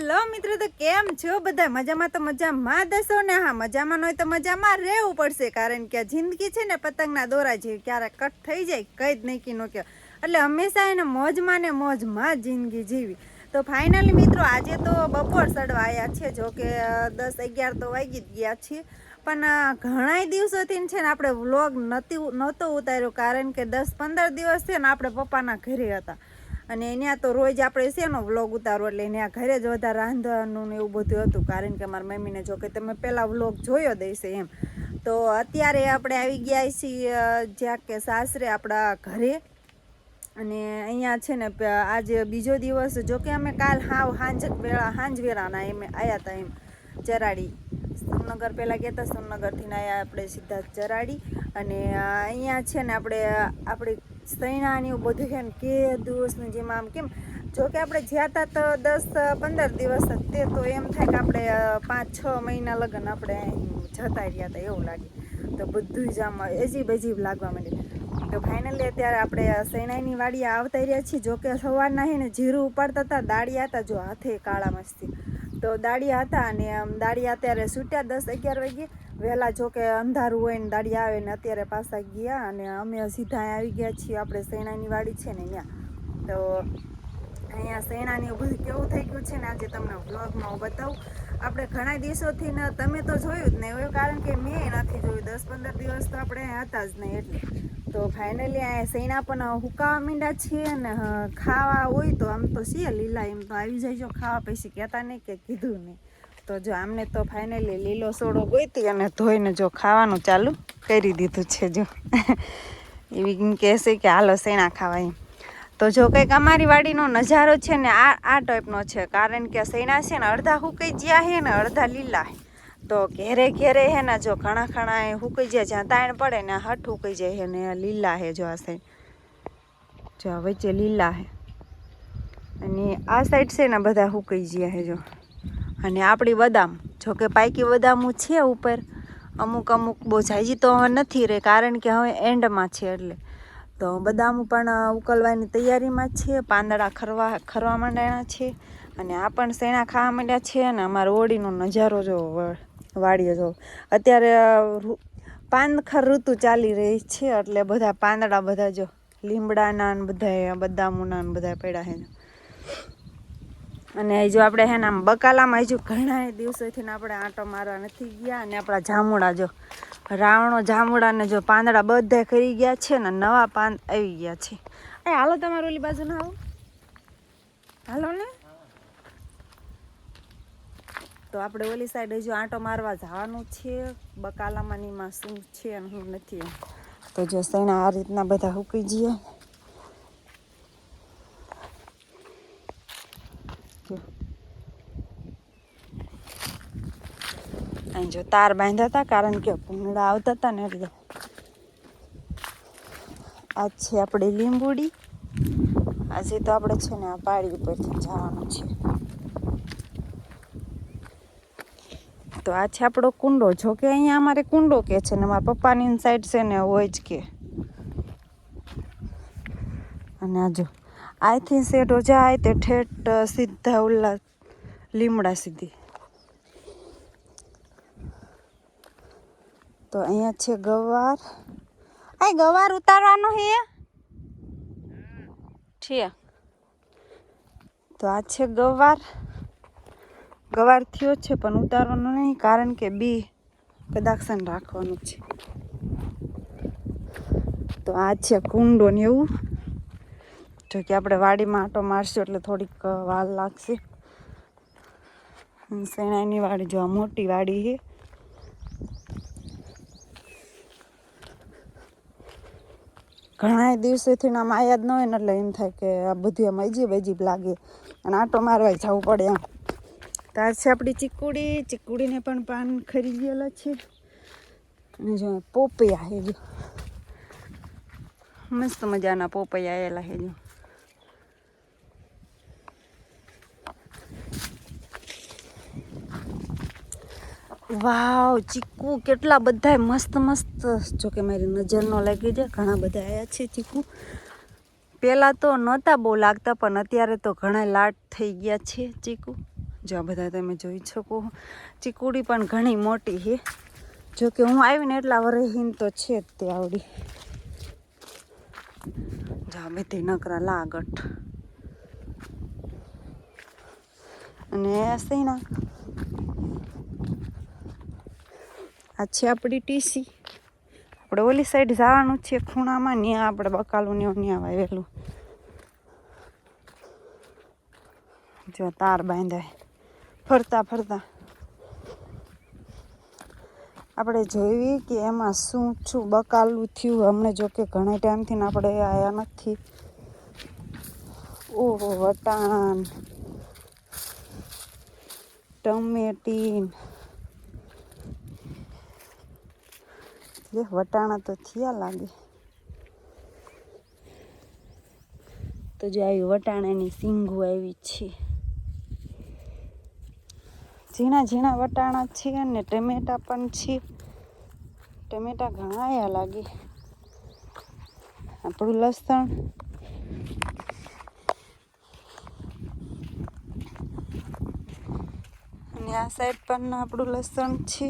Hello મિત્રો, તો કેમ છો બધા? મજામાં તો મજામાં દસો ને હા, મજામાં હોય તો મજામાં રહેવું પડશે, કારણ કે જિંદગી છે ને પતંગના દોરા જેવી, ક્યારેક કટ થઈ જાય કઈ જ નહીં નો કહેવાય. એટલે હંમેશા એને મોજમાં ને મોજમાં જિંદગી જીવી. તો ફાઇનલી મિત્રો આજે તો બપોર ચડવા આવ્યા છે, જો કે 10-11 તો વાગી જ ગયા છીએ, પણ ઘણા દિવસોથી છે ને આપણે વ્લોગ નહોતો ઉતાર્યો, કારણ કે 10-15 દિવસ છે ને આપણે પપ્પાના ઘરે હતા, અને ત્યાં તો રોજ આપણે શેનો વ્લોગ ઉતારો, એટલે ત્યાં ઘરે જ વધારે રાંધવાનું ને એવું બધું હતું, કારણ કે મારા મમ્મીને જો કે તમે પહેલાં વ્લોગ જોયો દેશે એમ. તો અત્યારે આપણે આવી ગયા છીએ જ્યાં કે સાસરે આપણા ઘરે, અને અહીંયા છે ને આજે બીજો દિવસ, જો કે અમે કાલ સાંજ વેળાના એમ આવ્યા હતા એમ ચરાડી. સોમનગર પહેલાં ગયા હતા, સોમનગરથી આવ્યા આપણે સીધા ચરાડી, અને અહીંયા છે ને આપણી સૈણાને એવું બધું છે ને કે દિવસનું જેમાં આમ કેમ, જો કે આપણે જ્યાં હતા તો 10-15 દિવસ તે તો એમ થાય કે આપણે 5-6 મહિના લગન આપણે જતા રહ્યા હતા એવું લાગે. તો બધું જ આમ અજીબ લાગવા માંડે. તો ફાઇનલી અત્યારે આપણે સૈણાની વાડીએ આવતા રહ્યા છીએ. જો કે સવારના છે ને જીરું ઉપાડતા હતા, દાળિયા હતા, જો હાથે કાળા મસ્તી તો દાળિયા હતા, અને દાળિયા અત્યારે છૂટ્યા 10-11 વાગે વહેલા, જો કે અંધારું હોય ને દાળિયા આવે ને અત્યારે પાછા ગયા, અને અમે સીધા આવી ગયા છીએ આપણે સૈણાની વાડી છે ને ત્યાં. તો અહીંયા સૈણાની બધું કેવું થઈ ગયું છે ને આજે તમને વ્લોગમાં હું બતાવું. આપણે ઘણા દિવસોથી ને તમે તો જોયું જ નહીં હોય, કારણ કે મેં નથી જોયું, 10-15 દિવસ તો આપણે હતા જ નહીં એટલે. તો ફાઇનલી અહીંયા સૈણા પણ હુકાવા માંડ્યા છીએ, અને ખાવા હોય તો આમ તો છીએ લીલા, એમ તો આવી જાય જો ખાવા, પછી કહેતા નહીં કે કીધું નહીં. તો જો આમને તો ફાઇનલી લીલો સોડો ગોઈતી અને ધોઈને જો ખાવાનું ચાલુ કરી દીધું છે. જો એવી કહેશે કે હાલો સૈણા ખાવા એમ. તો જો કંઈક અમારી વાડીનો નજારો છે ને આ ટાઈપનો છે, કારણ કે સૈણા છે ને અડધા સુકાઈ ગયા છે ને અડધા લીલા છે. તો ઘેરે હે ને જો ઘણા એ સુકાઈ જાય, જ્યાં તાણ પડે ને હટ સુકાઈ જાય છે ને લીલા છે. જો આ સાઈડ જો વચ્ચે લીલા છે, અને આ સાઈડ છે ને બધા સુકાઈ ગયા છે જો. અને આપણી બદામ, જો કે પાકી બદામું છે ઉપર, અમુક બહુ ઝાઝી તો નથી રહે, કારણ કે હવે એન્ડમાં છે એટલે. તો બદામ પણ ઉકલવાની તૈયારીમાં છે, પાંદડા ખરવા માંડ્યા છે, અને આ પણ સૈણા ખાવા માંડ્યા છે. અને અમારો ઓળીનો નજારો જો વાડીએ જો, અત્યારે પાનખર ઋતુ ચાલી રહી છે, એટલે બધા પાંદડા બધા જો લીમડાના ને બધા બદામોના ને બધા પડ્યા છે. અને જો આપણે હે ને આમ બકાલામાં હજુ ઘણા દિવસોથી આપણે આંટો મારવા નથી ગયા, અને આપણા જામુડા જો રાવણો જામુડાને જો પાંદડા બધા ખરી ગયા છે ને નવા પાન આવી ગયા છે. હાલો તમારે ઓલી બાજુ ના આવો, હાલો ને. તો આપણે ઓલી સાઈડ હજુ આંટો મારવા જવાનું છે, બકાલામાં નીમાં શું છે અને શું નથી. તો જો સૈણા આ રીતના બધા સુકાઈ જઈએ. જો તાર બાંધ્યા હતા, કારણ કે ભૂંગળા આવતા હતા ને એટલે. આ છે આપણે લીંબુડી. આજે તો આપણે છે ને આ પાડી ઉપરથી જવાનું છે. તો આ છે આપણો કુંડો, જો કે અહીંયા અમારે કુંડો કે છે ને મારા પપ્પાની સાઈડ છે ને હોય જ કે. અને આ જો આથી શેઠો જાય તે ઠેઠ સીધા ઓલા લીમડા સુધી. તો અહીંયા છે ગવાર. આ ગવાર ઉતારવાનો છે. તો આ છે ગવાર થયો છે, પણ ઉતારવાનો નહીં, કારણ કે બી કદાક્ષન રાખવાનું છે. તો આ છે કુંડો ને એવું. જો કે આપણે વાડીમાં આંટો મારશું એટલે થોડીક વાર લાગશે. સૈણાની વાડી જો આ મોટી વાડી છે. ઘણા દિવસોથી આમ આયા જ ન હોય ને, એટલે એમ થાય કે આ બધું આમ અજીબ લાગે, અને આંટો મારવા જવું પડે એમ. તો આ છે આપણી ચીકુડીને પણ પાન ખરી ગયેલા છે. અને જો પોપૈયા છે, જો મસ્ત મજાના પોપૈયા આવેલા છે જો. વાવ, ચીકુ કેટલા બધા મસ્ત. જો કે મારી નજર ન લાગી જાય, ઘણા બધા આવ્યા છે ચીકુ. પહેલાં તો નહોતા બહુ લાગતા, પણ અત્યારે તો ઘણા લાટ થઈ ગયા છે ચીકુ. જો આ બધા તમે જોઈ શકો. ચીકુડી પણ ઘણી મોટી છે. જો કે હું આવીને એટલા વરહીન તો છે જ તે આવડી. જા બધી નકરા લાગટ અને સૈના આ છે આપણી ટીસી. આપણે ઓલી સાઈડ જવાનું છે ખૂણામાં, ત્યાં આપણે બકાલું ને ત્યાં વાવેલું. જો તાર બાંધાય ફરતા ફરતા આપણે જોઈ કે એમાં શું બકાલું થયું. અમને જો કે ઘણા ટાઈમથી આપણે આવ્યા નથી. ઓહો, વટાણ, ટમેટીન, વટાણા તો થયા લાગે. તો જો આવી વટાણાની સિંગો આવી છે. ઝીણા ઝીણા વટાણા છે અને ટમેટા પણ છે. ટમેટા ઘણા આવ્યા લાગે. આપણું લસણ, અને આ સાઈડ પણ આપણું લસણ છે.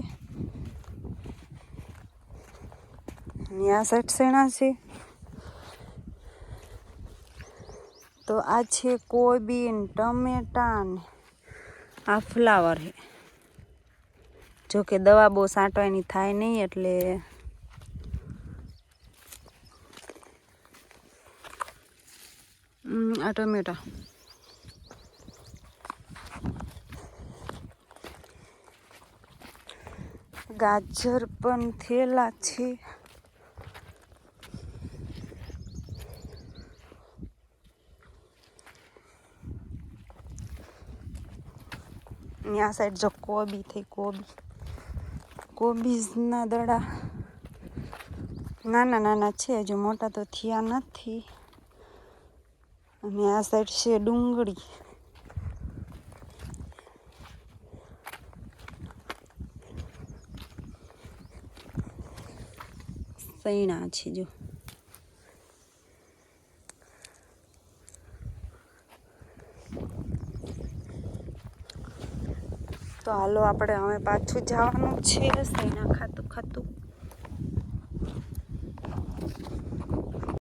અને આ સાઈડ શેણા છે. તો આ છે કોબી, ટમેટા ને આ ફ્લાવર છે. જો કે દવા બહુ છાંટવાની થાય નહીં એટલે આ ટમેટા. ગાજર પણ થયેલા છે. આ સાઈડ જો કોબી થઈ. કોબીજના દડા નાના નાના છે, હજુ મોટા તો થયા નથી. અને આ સાઈડ છે ડુંગળી. સૈણા છે જો. તો હાલો આપણે હવે પાછું જવાનું છે સૈણા ખાતું ખાતું.